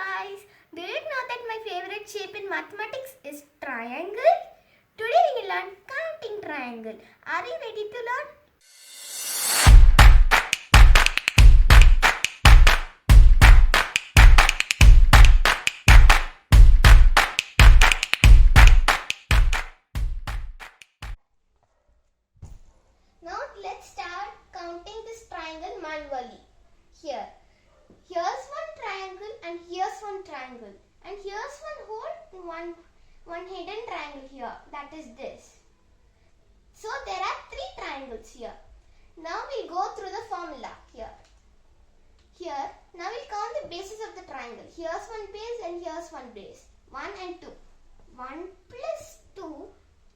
guys, do you know that my favorite shape in mathematics is triangle? Today we will learn counting triangle. Are you ready to learn? Now let's start counting this triangle manually. Here's one triangle and here's one triangle. And here's one hole, one hidden triangle here. That is this. So there are three triangles here. Now we'll go through the formula here. Now we'll count the bases of the triangle. Here's one base and here's one base. 1 and 2. 1 plus 2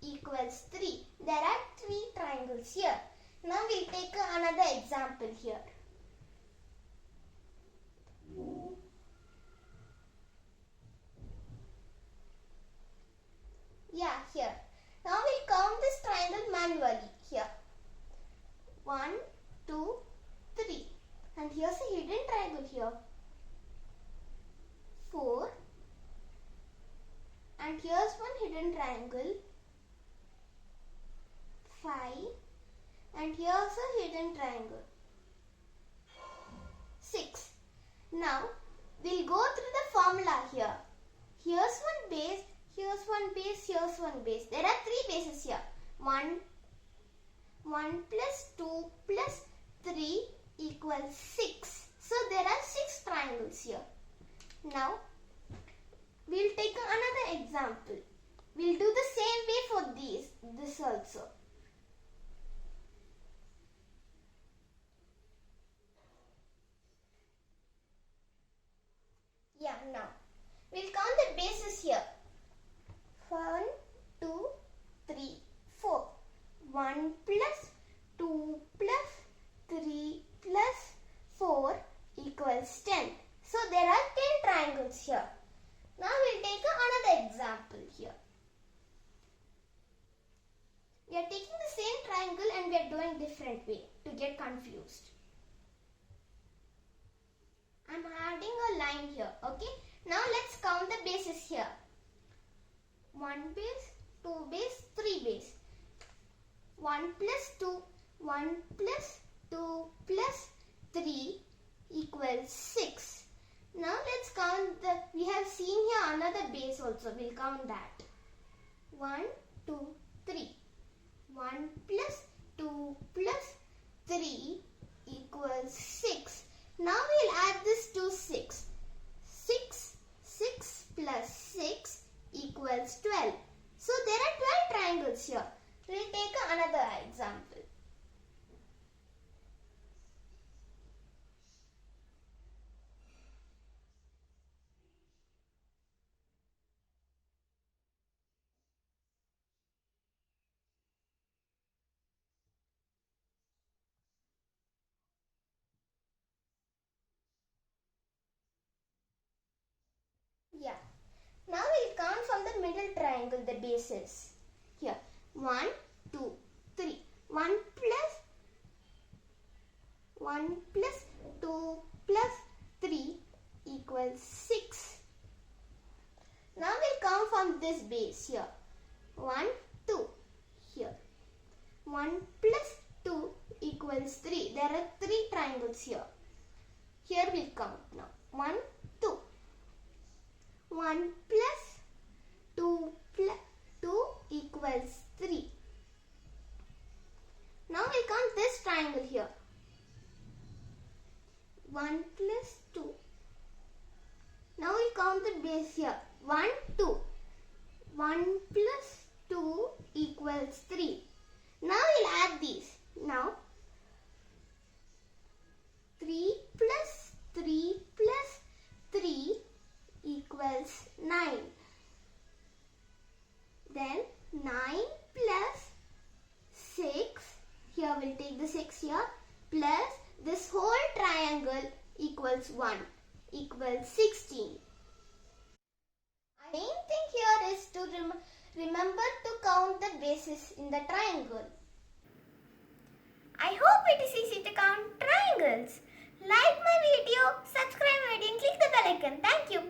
equals 3. There are three triangles here. Now we'll take another example here. Here. Now we'll count this triangle manually. Here. 1, 2, 3. And here's a hidden triangle here. 4. And here's one hidden triangle. 5. And here's a hidden triangle. 6. Now we'll go through the formula here. Here's one base, here's one base, here's one base. There are three bases here. 1 plus 2 plus 3 equals 6. So there are 6 triangles here. Now we'll take another example. We'll do the same way for this also. Now we'll count the bases here. 1, 2, 3, 4. 1 plus 2 plus 3 plus 4 equals 10. So there are 10 triangles here. Now we'll take another example here. We are taking the same triangle and we are doing different way to get confused. I'm adding a line here, okay? Now let's count the bases here. 1 base, 2 base, 3 base. 1 plus 2, 1 plus 2 plus 3 equals 6. Now let's count we have seen here another base also. We'll count that. 1, 2, 3. 1 plus 2 plus 3 equals 6. Now we'll add this to 6. 6 plus 6 equals 12. So there are 12 triangles here. We'll take another example. Now we'll count from the middle triangle the bases. Here. 1, 2, 3. 1 plus 2 plus 3 equals 6. Now we'll count from this base here. 1, 2. Here. 1 plus 2 equals 3. There are 3 triangles here. Here we'll count now. 1, 2. 1 plus 2 equals 3. Now we'll count this triangle here. 1 plus 2. Now we'll count the base here. 1, 2. 1 plus 2 equals 3. Now we'll add these. Now 3 plus 3 plus 3 equals 9. Then 9 plus 6, here we'll take the 6 here, plus this whole triangle equals 1, equals 16. The main thing here is to remember to count the bases in the triangle. I hope it is easy to count triangles. Like my video, subscribe my video and click the bell icon. Thank you.